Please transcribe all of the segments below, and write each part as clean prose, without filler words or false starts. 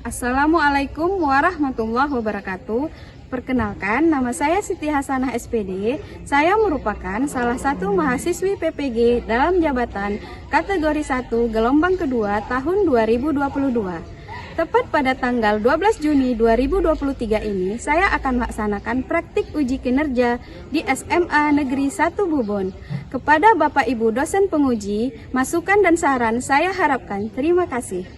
Assalamualaikum warahmatullahi wabarakatuh. Perkenalkan, nama saya Siti Hasanah SPD. Saya merupakan salah satu mahasiswi PPG dalam jabatan kategori 1 gelombang kedua tahun 2022. Tepat pada tanggal 12 Juni 2023 ini, saya akan melaksanakan praktik uji kinerja di SMA Negeri 1 Bubon. Kepada Bapak Ibu dosen penguji, masukan dan saran saya harapkan. Terima kasih.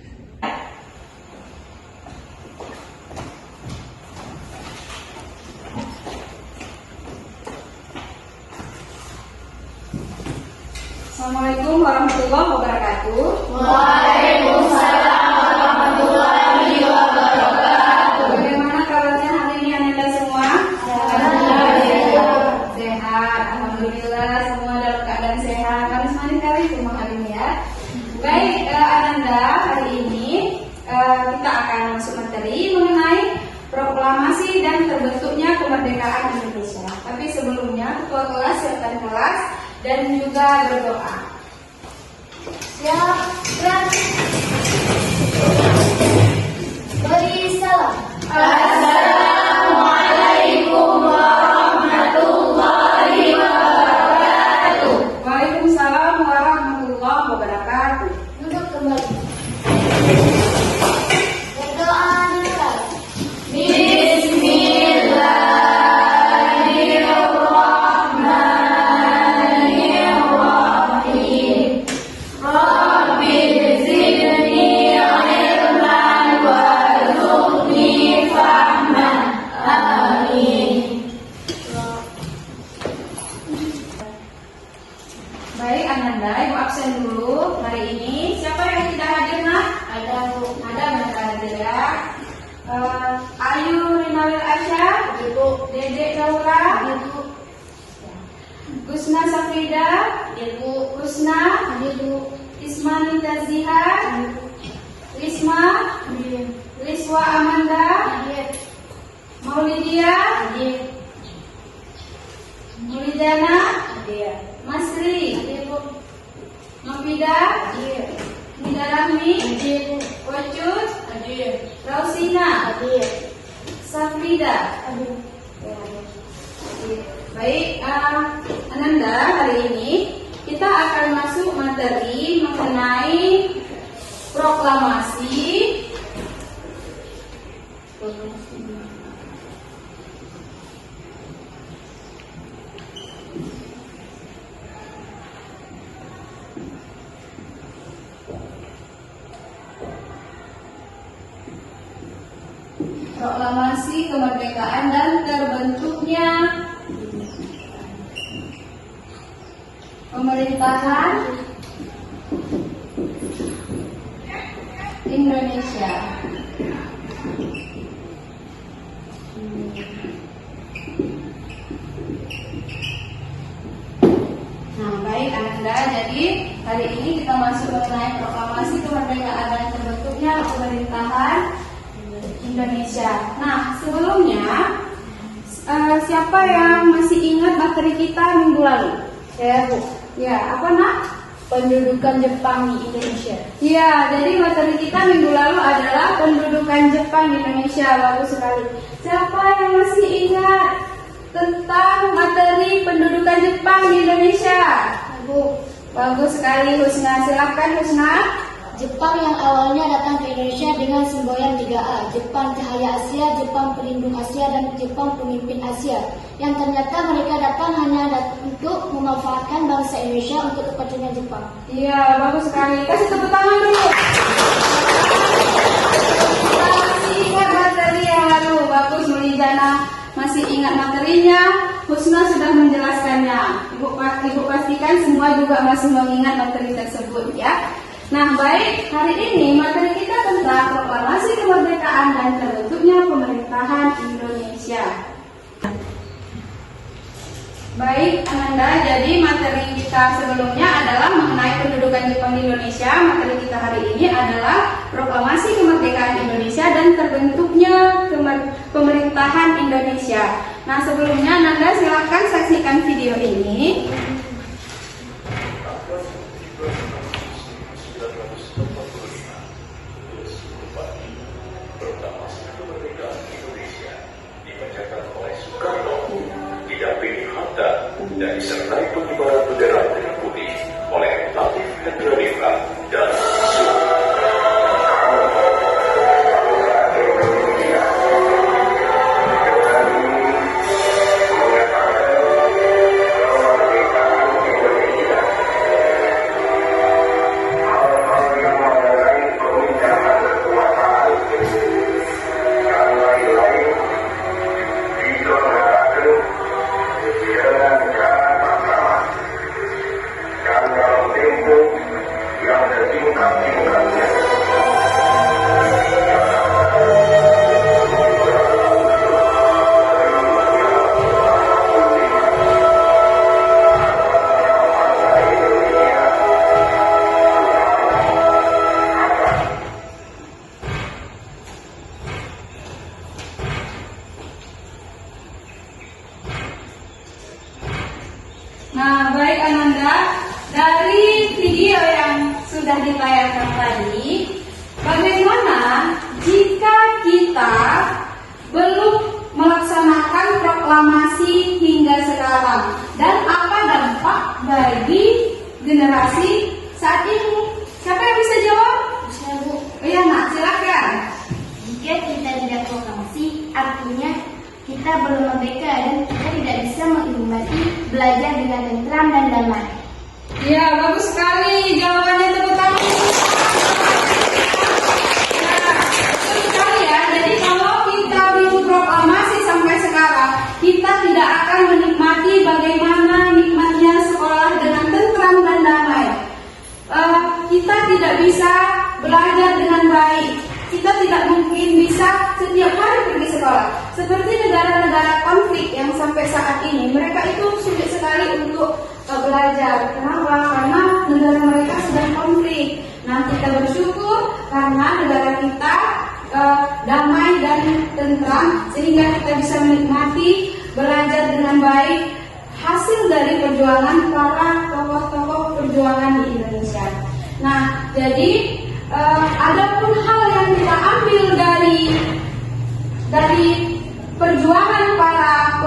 Assalamualaikum warahmatullahi wabarakatuh. Waalaikumsalam warahmatullahi wabarakatuh. Bagaimana kabarnya hari ini Anda semua? Sehat, alhamdulillah semua dalam keadaan sehat. Manis kali semua hari ini ya. Baik, Ananda, hari ini kita akan masuk materi mengenai proklamasi dan terbentuknya kemerdekaan Indonesia. Tapi sebelumnya ketua kelas siapkan kelas dan juga berdoa. Siap, gerak. Beri salam. Assalamualaikum warahmatullahi wabarakatuh. Waalaikumsalam warahmatullahi wabarakatuh. Duduk kembali. Berdoa dimulai. Bismillahirrahmanirrahim. Rabbi zidni ilman warzuqni fahman. Amin. Baik Ananda, Ibu absen dulu hari ini. Siapa yang tidak hadir nak? Ada Bu. Ada mereka hadir ya. Ayu Rinawil Aisyah, Ibu. Dedek Daura, Ibu. Gusna Safrida, Ibu. Husna, Ibu. Ismani Taziha, Risma, Ibu. Liswa Amanda, Maulidia, Maulidana, Masri, Mafida, Nida Rahmi, Wacut, Rausina, Safrida. Baik, Ananda, hari ini kita akan masuk materi mengenai proklamasi kemerdekaan dan terbentuknya pemerintahan Indonesia. Nah, baik Ananda, jadi hari ini kita masuk mengenai proklamasi kemerdekaan dan terbentuknya pemerintahan Indonesia. Nah, sebelumnya siapa yang masih ingat materi kita minggu lalu? Saya Bu. Ya, apa nak? Pendudukan Jepang di Indonesia. Ya, jadi materi kita minggu lalu adalah pendudukan Jepang di Indonesia. Bagus sekali. Siapa yang masih ingat tentang materi pendudukan Jepang di Indonesia? Bu. Bagus sekali Husna. Silakan Husna. Jepang yang awalnya datang ke Indonesia dengan semboyan 3A, Jepang Cahaya Asia, Jepang Pelindung Asia, dan Jepang Pemimpin Asia. Yang ternyata mereka datang hanya untuk memanfaatkan bangsa Indonesia untuk kepentingan Jepang. Iya, bagus sekali. Kasih tepuk tangan dulu. Kita masih ingat materi yang lalu. Bagus, Mulijana masih ingat materinya. Husna sudah menjelaskannya. Ibu pastikan semua juga masih mengingat materi tersebut ya. Nah, baik, hari ini materi kita tentang proklamasi kemerdekaan dan terbentuknya pemerintahan Indonesia. Baik, Ananda, jadi materi kita sebelumnya adalah mengenai pendudukan Jepang di Indonesia. Materi kita hari ini adalah proklamasi kemerdekaan Indonesia dan terbentuknya pemerintahan Indonesia. Nah, sebelumnya Ananda silahkan saksikan video ini. Nah, baik Ananda, dari video yang sudah ditayangkan tadi, bagaimana jika kita belum melaksanakan proklamasi hingga sekarang, dan apa dampak bagi generasi saat ini? Siapa yang bisa jawab? Saya Bu, Iya, Nak, silakan. jika kita tidak proklamasi, artinya kita belum merdeka dan kita tidak bisa menikmati belajar dengan tentram dan damai. Ya, bagus sekali jawabannya, tepuk tangan. Nah, betul sekali ya. Jadi kalau kita belum proklamasi sampai sekarang, kita tidak akan menikmati bagaimana nikmatnya sekolah dengan tentram dan damai. Kita tidak bisa belajar dengan baik. Kita tidak mungkin bisa setiap hari pergi sekolah. Seperti negara-negara konflik yang sampai saat ini, mereka itu sulit sekali untuk belajar. Kenapa? Karena negara mereka sedang konflik. Nah, kita bersyukur karena negara kita damai dan tentram, sehingga kita bisa menikmati belajar dengan baik hasil dari perjuangan para tokoh-tokoh perjuangan di Indonesia. Nah, jadi adapun hal yang kita ambil dari perjuangan para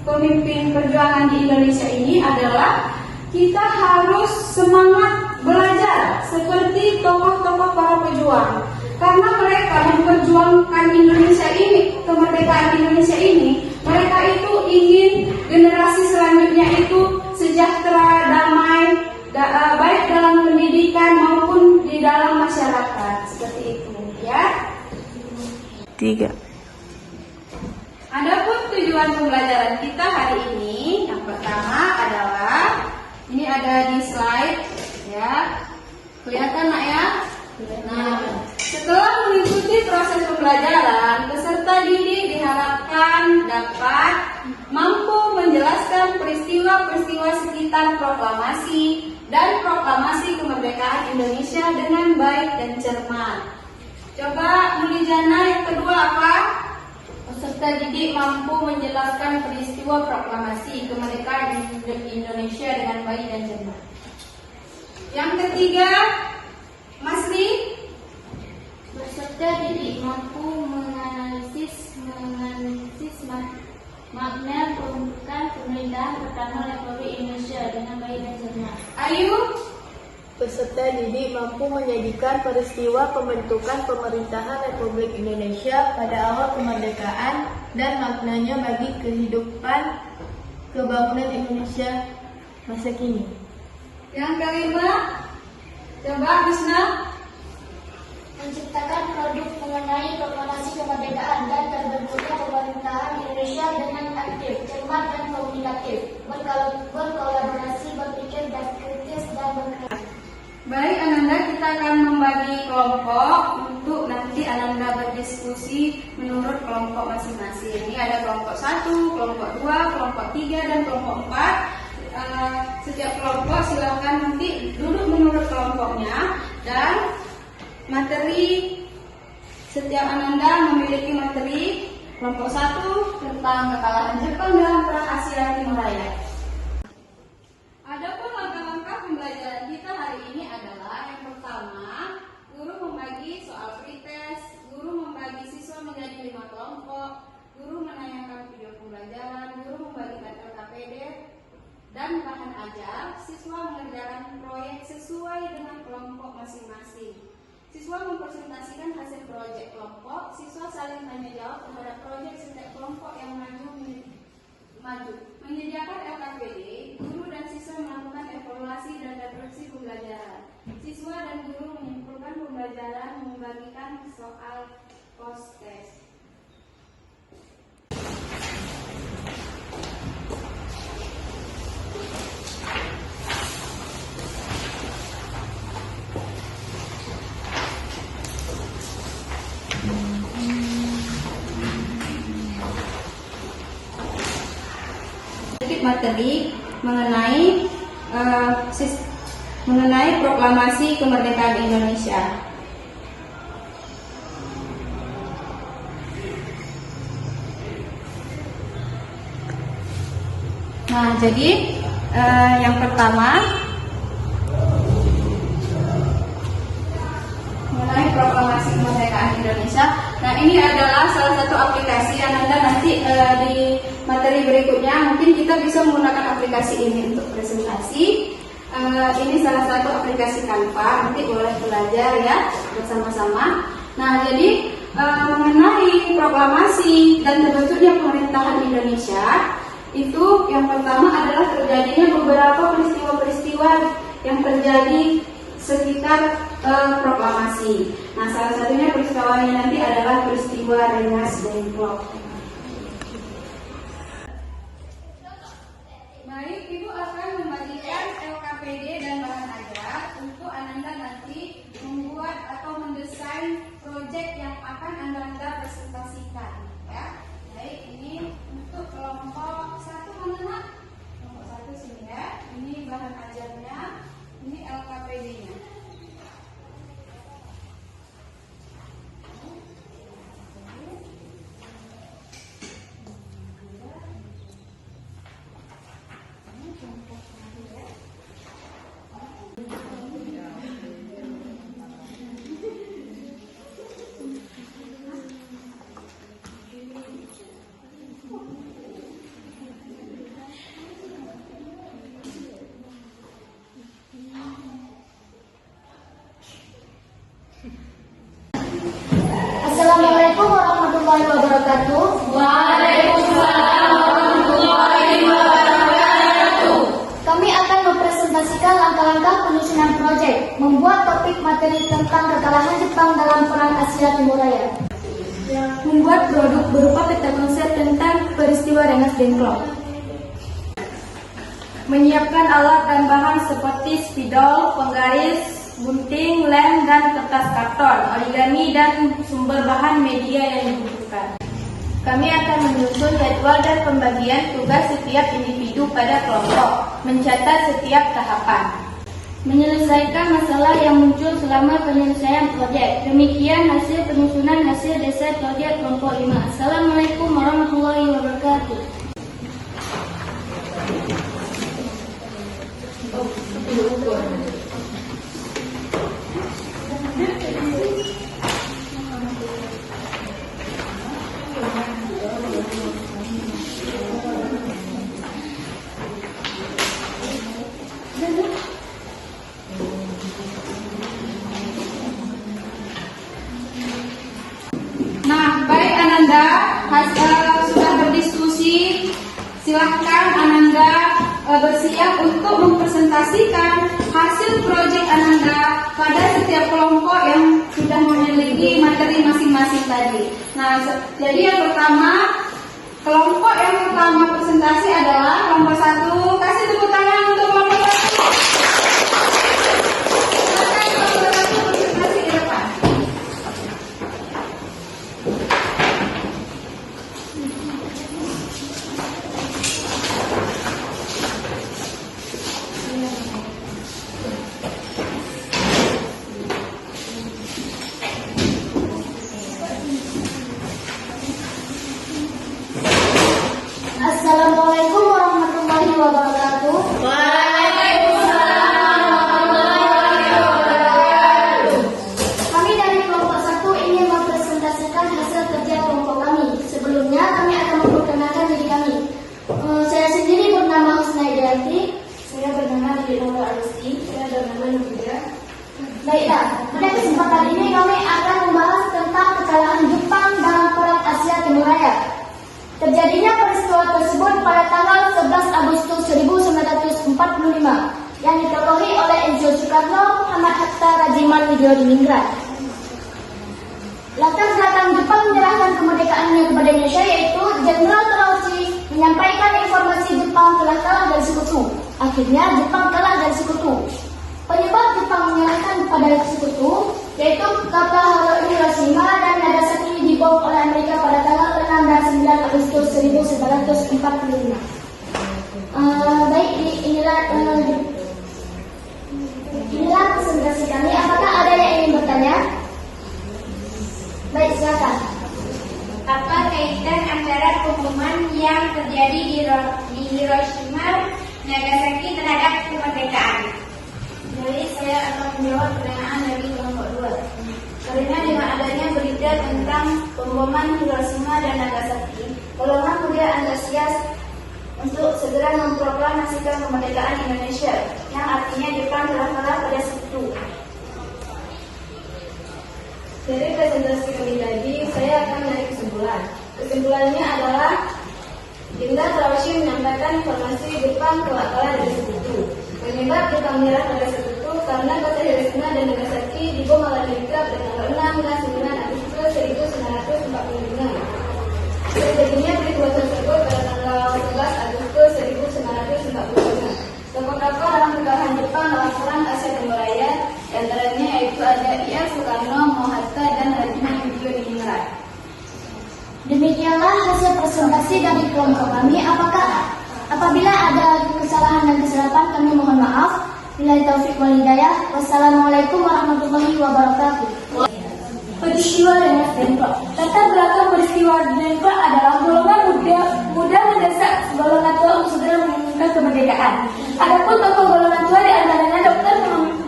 pemimpin perjuangan di Indonesia ini adalah kita harus semangat belajar seperti tokoh-tokoh para pejuang, karena mereka memperjuangkan Indonesia ini, kemerdekaan Indonesia ini. Mereka itu ingin generasi selanjutnya itu sejahtera, damai, baik dalam pendidikan maupun di dalam masyarakat, seperti itu ya. 3. Adapun tujuan pembelajaran kita hari ini, yang pertama adalah ini ada di slide ya, kelihatan Nak ya. Nah, setelah mengikuti proses pembelajaran, peserta didik diharapkan dapat mampu menjelaskan peristiwa-peristiwa sekitar proklamasi dan proklamasi kemerdekaan Indonesia dengan baik dan cermat. Coba Mulijana yang kedua apa? Peserta didik mampu menjelaskan peristiwa proklamasi kemerdekaan Indonesia dengan baik dan cermat. Yang ketiga, Mas Ri. Peserta didik mampu menganalisis makna pembentukan pemerintahan pertama Republik Indonesia dengan baik dan cermat. Ayu. Peserta didik mampu menyajikan peristiwa pembentukan pemerintahan Republik Indonesia pada awal kemerdekaan dan maknanya bagi kehidupan kebangunan Indonesia masa kini. Yang kelima, coba Bisna. Menciptakan produk mengenai proklamasi kemerdekaan dan terbentuknya pemerintahan Indonesia dengan aktif, cermat dan komunikatif, berkolaborasi, berpikir dan kritis dan berkreasi. Baik Ananda, kita akan membagi kelompok untuk nanti Ananda berdiskusi menurut kelompok masing-masing. Ini ada kelompok 1, kelompok 2, kelompok 3, dan kelompok 4. Setiap kelompok silakan nanti duduk menurut kelompoknya, dan materi setiap Ananda memiliki materi. Kelompok 1 tentang kekalahan Jepang dalam Perang Asia Timur Raya. Adapun langkah-langkah pembelajaran kita hari ini adalah yang pertama, guru membagi soal pretest, guru membagi siswa menjadi 5 kelompok, guru menayangkan video pembelajaran, guru membagikan LKPD dan bahan ajar, siswa mengerjakan proyek sesuai dengan kelompok masing-masing. Siswa mempresentasikan hasil proyek kelompok, siswa saling tanya jawab terhadap proyek setiap kelompok yang maju. Menyediakan LKPD, guru dan siswa melakukan evaluasi dan refleksi pembelajaran. Siswa dan guru menyimpulkan pembelajaran, membagikan soal post-test. Materi mengenai proklamasi kemerdekaan Indonesia. Nah, jadi yang pertama mengenai proklamasi kemerdekaan Indonesia. Nah, ini adalah salah satu aplikasi yang Anda nanti di materi berikutnya mungkin kita bisa menggunakan aplikasi ini untuk presentasi. Ini salah satu aplikasi Canva, nanti boleh belajar ya bersama-sama. Nah, jadi mengenai proklamasi dan terbentuknya pemerintahan Indonesia, itu yang pertama adalah terjadinya beberapa peristiwa-peristiwa yang terjadi sekitar proklamasi. Nah, salah satunya peristiwanya nanti adalah peristiwa Rengas Dengklok. Baik, Ibu akan membagikan LKPD dan bahan ajar untuk Ananda nanti membuat atau mendesain proyek yang akan Ananda presentasikan. Ya, baik, ini untuk kelompok 1 mana? Kelompok 1 sini ya. Ini bahan ajarnya, ini LKPD-nya. Assalamualaikum warahmatullahi wabarakatuh. Waalaikumsalam warahmatullahi wabarakatuh. Kami akan mempresentasikan langkah-langkah penyusunan proyek membuat topik materi tentang kekalahan Jepang dalam Perang Asia Timur Raya. Membuat produk berupa peta konsep tentang peristiwa Rengas Dengklok. Menyiapkan alat dan bahan seperti spidol, penggaris, gunting, lem, dan kertas karton, origami, dan sumber bahan media yang dibutuhkan. Kami akan menyusun jadwal dan pembagian tugas setiap individu pada kelompok, mencatat setiap tahapan. Menyelesaikan masalah yang muncul selama penyelesaian proyek. Demikian hasil penyusunan hasil desain proyek kelompok 5. Assalamualaikum warahmatullahi wabarakatuh. Nah, baik Ananda, sudah berdiskusi. Silahkan Ananda bersiap untuk mempresentasikan hasil proyek Ananda pada setiap kelompok yang sudah memiliki materi masing-masing tadi. Nah, jadi yang pertama, kelompok yang pertama presentasi adalah kelompok 1. Kasih tepuk tangan untuk kelompok 1. Silakan kelompok 1 presentasi di depan. Assalamualaikum warahmatullahi wabarakatuh. Baiklah, pada kesempatan ini kami akan membahas tentang kekalahan Jepang dalam Perang Asia Timur Raya. Terjadinya peristiwa tersebut pada tanggal 11 Agustus 1945 yang ditokohi oleh Insinyur Soekarno, Muhammad Hatta, Rajiman Widodiningrat. Latar belakang Jepang menyerahkan kemerdekaannya kepada Indonesia yaitu Jenderal Terauchi menyampaikan informasi Jepang telah kalah dari sekutu. Akhirnya Jepang kalah dari sekutu. Penyebab Jepang menyerahkan kepada sekutu yaitu kapal Hiroshima dan Nagasaki dibom oleh Amerika pada tanggal 6 dan 9 Agustus 1945. Baik, inilah presentasi kami. Apakah ada yang ingin bertanya? Baik, silakan. Apa kaitan antara pemboman yang terjadi di Hiroshima, Nagasaki terhadap kemerdekaan? Jadi saya akan menjawab pertanyaan dari kelompok 2. Karena dengan adanya berita tentang pemboman Hiroshima dan Nagasaki, golongan muda antusias untuk segera memproklamasikan kemerdekaan Indonesia, yang artinya Jepang telah kalah pada sekutu. Dari presentasi kami tadi, saya akan menarik kesimpulan. Kesimpulannya adalah Jenderal Terauchi menyampaikan informasi Jepang telah kalah dari sekutu. Penyebab Jepang menyerah pada sekutu karena kota Hiroshima dan Nagasaki dibom oleh Amerika pada tanggal 6 dan 9 Agustus 1945. Terjadinya peristiwa tersebut pada tanggal 11 Agustus 1945. Tokoh-tokoh dalam kekalahan Jepang dalam Perang Asia Timur Raya, antaranya yaitu ada I.R. Soekarno, Mohatta, dan Rajiman Widodiningrat. Demikianlah hasil presentasi dari kelompok kami. Apabila ada kesalahan dan kesilapan, kami mohon maaf. Billahi taufiq wal hidayah. Wassalamualaikum warahmatullahi wabarakatuh. Peristiwa Rengas Dengklok. Latar belakang peristiwa Dengklok adalah golongan muda mendesak golongan tua untuk segera mengumumkan kemerdekaan. Adapun tokoh golongan tua di antaranya Dr.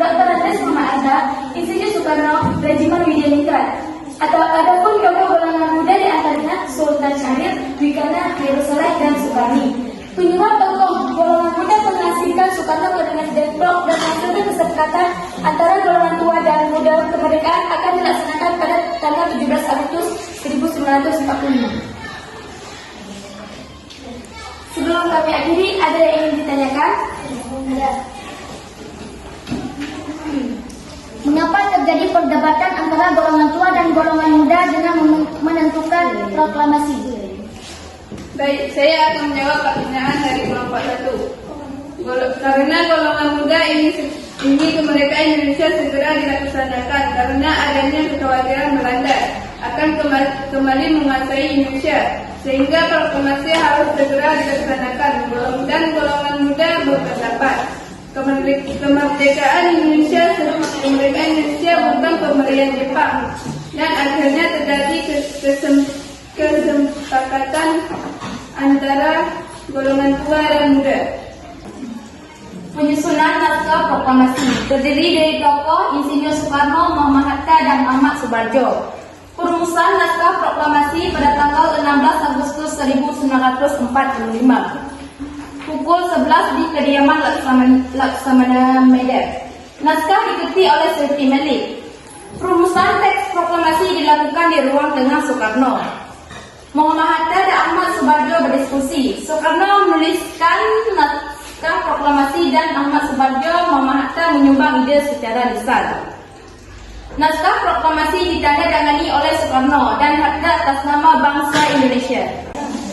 Andes Muhammad Azhar, Insinyur Soekarno, Rajiman Widodiningrat. Adapun tokoh golongan muda di antaranya Sultan Syahrir, Wikana, Khairulsaleh, dan Soekarni. Penyebab tokoh golongan muda menghasilkan Soekarno ke Rengas Dengklok dan hasilnya kesepakatan antara golongan tua dan muda kemerdekaan akan dilaksanakan pada tanggal 17 Agustus 1945. Sebelum kami akhiri, ada yang ingin ditanyakan? Ada. Mengapa terjadi perdebatan antara golongan tua dan golongan muda dengan menentukan proklamasi? Baik, saya akan menjawab pertanyaan dari kelompok 1. Karena golongan muda ini kemerdekaan Indonesia segera dilaksanakan karena adanya kekhawatiran Belanda akan kembali menguasai Indonesia, sehingga proklamasi harus segera dilaksanakan. Dan golongan muda berpendapat kemerdekaan Indonesia bukan pemberian Jepang, dan akhirnya terjadi kesepakatan antara golongan tua dan muda. Penyusunan naskah proklamasi terdiri dari tokoh Insinyur Soekarno, Muhammad Hatta, dan Ahmad Subarjo. Perumusan naskah proklamasi pada tanggal 16 Agustus 1945 pukul 11 di kediaman Laksamana Medan. Naskah diikuti oleh Sri Melik. Perumusan teks proklamasi dilakukan di ruang tengah Soekarno. Muhammad Hatta dan Ahmad Subarjo berdiskusi. Soekarno menuliskan naskah proklamasi dan Ahmad Subarjo, Muhammad Hatta menyumbang ide secara lisan. Naskah proklamasi ditandatangani oleh Soekarno dan Hatta atas nama bangsa Indonesia.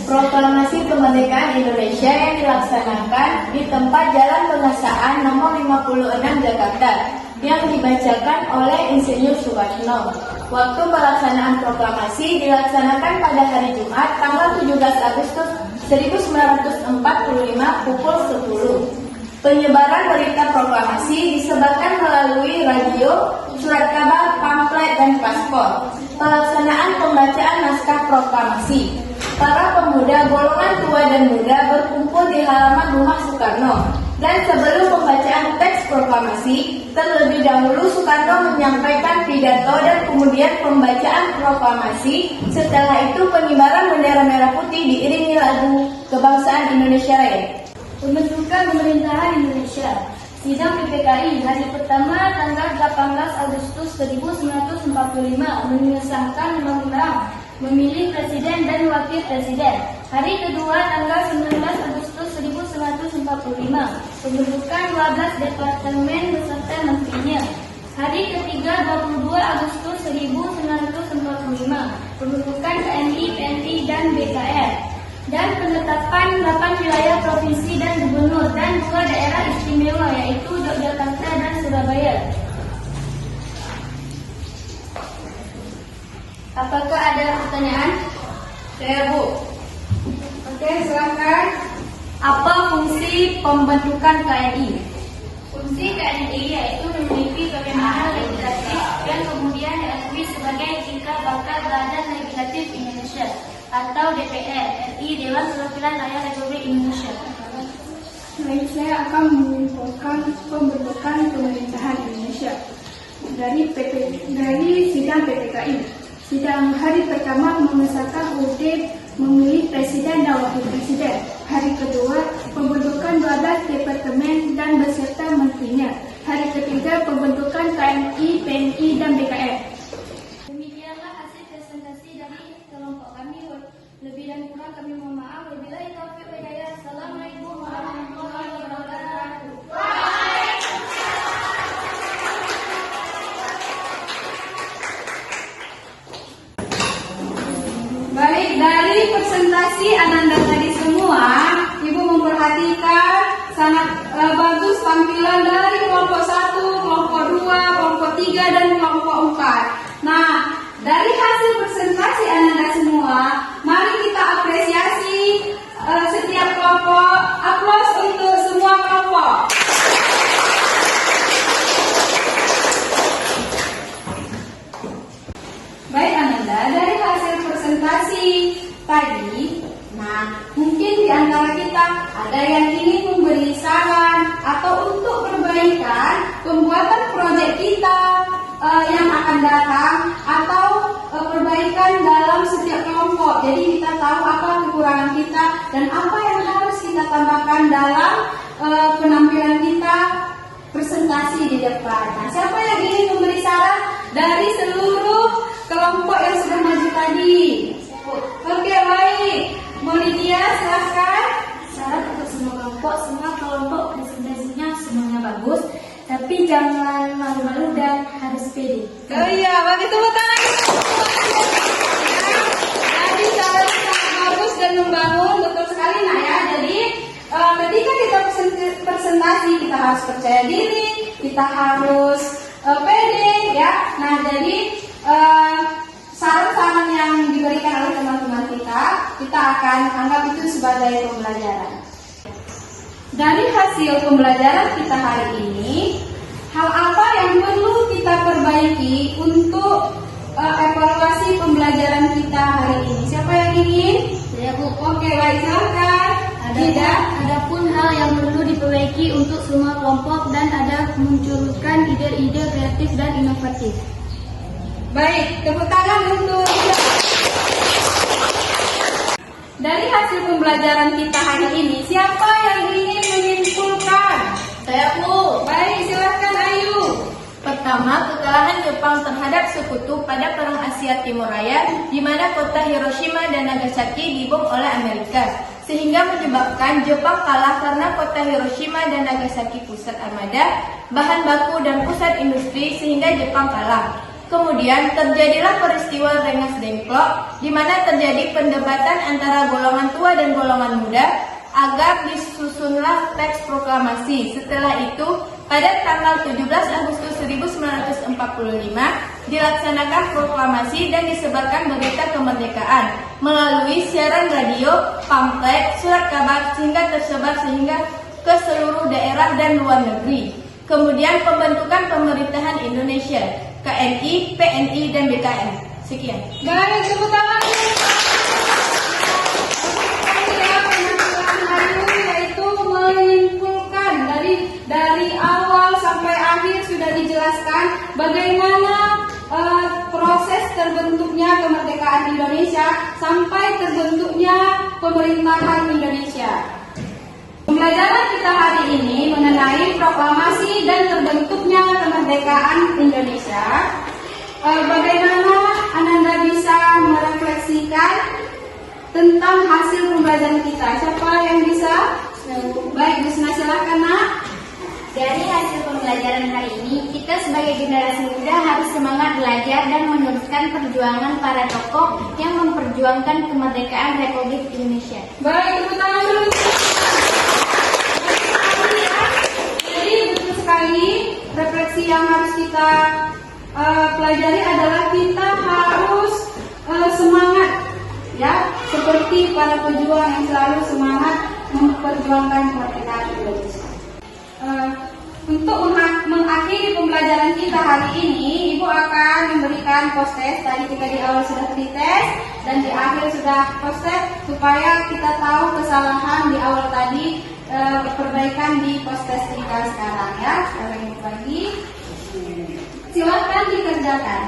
Proklamasi kemerdekaan Indonesia yang dilaksanakan di tempat Jalan Pengasaan nomor 56 Jakarta yang dibacakan oleh Insinyur Soekarno. Waktu pelaksanaan proklamasi dilaksanakan pada hari Jumat tanggal 17 Agustus 1945 pukul 10. Penyebaran berita proklamasi disebarkan melalui radio, surat kabar, pamflet, dan paspor. Pelaksanaan pembacaan naskah proklamasi. Para pemuda golongan tua dan muda berkumpul di halaman rumah Soekarno. Dan sebelum pembacaan teks proklamasi, terlebih dahulu Soekarno menyampaikan pidato dan kemudian pembacaan proklamasi. Setelah itu pengibaran bendera merah putih diiringi lagu kebangsaan Indonesia Raya. Pembentukan pemerintahan Indonesia. Sidang PPKI hari pertama tanggal 18 Agustus 1945 mengesahkan undang-undang memilih presiden dan wakil presiden. Hari kedua tanggal 19 Agustus 1945 pembentukan 12 departemen beserta menterinya. Hari ketiga 22 Agustus 1945 pembentukan TNI, PNI, dan BKR. Dan penetapan 8 wilayah provinsi dan gubernur dan 2 daerah istimewa yaitu Yogyakarta dan Surabaya. Apakah ada pertanyaan? Saya Bu. Oke, silakan. Apa fungsi pembentukan KNI? Fungsi KNI yaitu memiliki kewenangan legislatif yang kemudian diakui sebagai cikal bakal Badan Legislatif Indonesia atau DPR RI, Dewan Perwakilan Rakyat Republik Indonesia. Baik, saya akan menyimpulkan pembentukan pemerintahan Indonesia dari sidang PPKI. Sidang hari pertama mengesahkan UUD memilih presiden dan wakil presiden. Hari kedua pembentukan 12 departemen dan beserta menterinya. Hari ketiga pembentukan TNI, PNI, dan BKR. Demikianlah hasil presentasi dari kelompok kami. Lebih dan kurang kami mohon maaf. Wabillahi taufiq wal hidayah. Assalamualaikum warahmatullahi wabarakatuh. Baik, dari presentasi Ananda tadi semua, Ibu memperhatikan sangat bagus tampilan dari kelompok 1, kelompok 2, kelompok 3, dan kelompok 4. Nah, dari hasil presentasi Ananda semua, mari kita apresiasi setiap kelompok. Aplaus untuk semua kelompok. Baik Ananda, dari hasil presentasi tadi, nah mungkin di antara kita ada yang ingin memberi saran atau untuk perbaikan pembuatan proyek kita yang akan datang atau perbaikan dalam setiap kelompok. Jadi kita tahu apa kekurangan kita dan apa yang harus kita tambahkan dalam penampilan kita presentasi di depan. Nah, siapa yang ingin memberi saran dari seluruh kelompok yang sudah maju tadi? Oke, baik. Monidia, silahkan. Syarat untuk semua kelompok presentasinya semuanya bagus, tapi jangan malu-malu dan harus pede. Oh iya, bagi tepuk tangan. Jadi syarat sangat bagus dan membangun, betul sekali nak ya. Jadi ketika kita presentasi, kita harus percaya diri, kita harus pede ya. Nah, jadi saran-saran yang diberikan oleh teman-teman kita akan anggap itu sebagai pembelajaran. Dari hasil pembelajaran kita hari ini, hal apa yang perlu kita perbaiki untuk evaluasi pembelajaran kita hari ini? Siapa yang ingin? Ya Bu. Oke, baik, silakan. Adapun hal yang perlu diperbaiki untuk semua kelompok dan ada memunculkan ide-ide kreatif dan inovatif. Baik, tepuk tangan untuk dari hasil pembelajaran kita hari ini, siapa yang ingin menyimpulkan? Saya Bu. Baik, silakan Ayu. Pertama, kekalahan Jepang terhadap sekutu pada Perang Asia Timur Raya, di mana kota Hiroshima dan Nagasaki dibom oleh Amerika, sehingga menyebabkan Jepang kalah karena kota Hiroshima dan Nagasaki pusat armada, bahan baku dan pusat industri, sehingga Jepang kalah. Kemudian terjadilah peristiwa Rengas Dengklok, di mana terjadi perdebatan antara golongan tua dan golongan muda, agar disusunlah teks proklamasi. Setelah itu, pada tanggal 17 Agustus 1945, dilaksanakan proklamasi dan disebarkan berita kemerdekaan melalui siaran radio, pamflet, surat kabar, sehingga tersebar ke seluruh daerah dan luar negeri. Kemudian pembentukan pemerintahan Indonesia, KNI, PNI, dan BKR. Sekian. Baik, tepuk tangan. Yaitu menyimpulkan dari awal sampai akhir sudah dijelaskan bagaimana proses terbentuknya kemerdekaan Indonesia sampai terbentuknya pemerintahan Indonesia. Pembelajaran kita hari ini mengenai proklamasi dan terbentuknya kemerdekaan Indonesia. Bagaimana Ananda bisa merefleksikan tentang hasil pembelajaran kita? Siapa yang bisa? Baik, Busna, silakan, Nak. Dari hasil pembelajaran hari ini, kita sebagai generasi muda harus semangat belajar dan meneruskan perjuangan para tokoh yang memperjuangkan kemerdekaan Republik Indonesia. Baik, tepuk tangan dulu. Jadi betul sekali, refleksi yang harus kita pelajari adalah kita harus semangat, ya, seperti para pejuang yang selalu semangat memperjuangkan kemerdekaan Indonesia. Untuk mengakhiri pembelajaran kita hari ini, Ibu akan memberikan post-test. Tadi kita di awal sudah pre-test dan di akhir sudah post-test, supaya kita tahu kesalahan di awal tadi, perbaikan di post-test kita sekarang, ya. Sekarang ini lagi, silakan dikerjakan.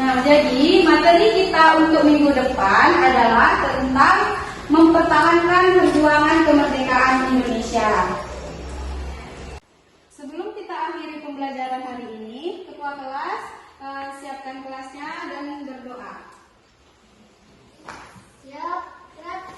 Nah, jadi materi kita untuk minggu depan adalah tentang mempertahankan perjuangan kemerdekaan Indonesia. Sebelum kita akhiri pembelajaran hari ini, Ketua kelas siapkan kelasnya dan berdoa. Siap, gerak.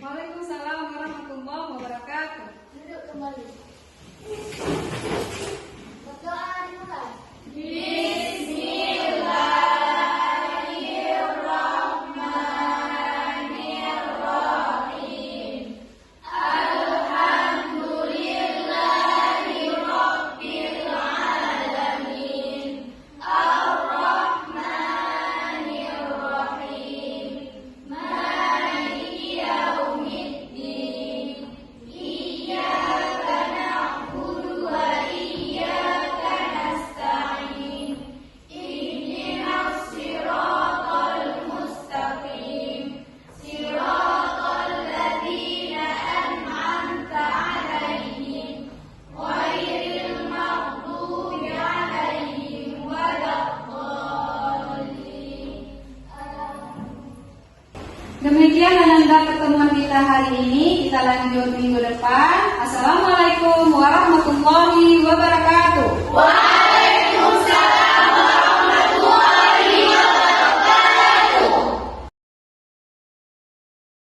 Waalaikumsalam warahmatullahi wabarakatuh. Duduk kembali. Berdoa dimulai. Demikian Ananda pertemuan kita hari ini. Kita lanjut minggu depan. Assalamualaikum warahmatullahi wabarakatuh.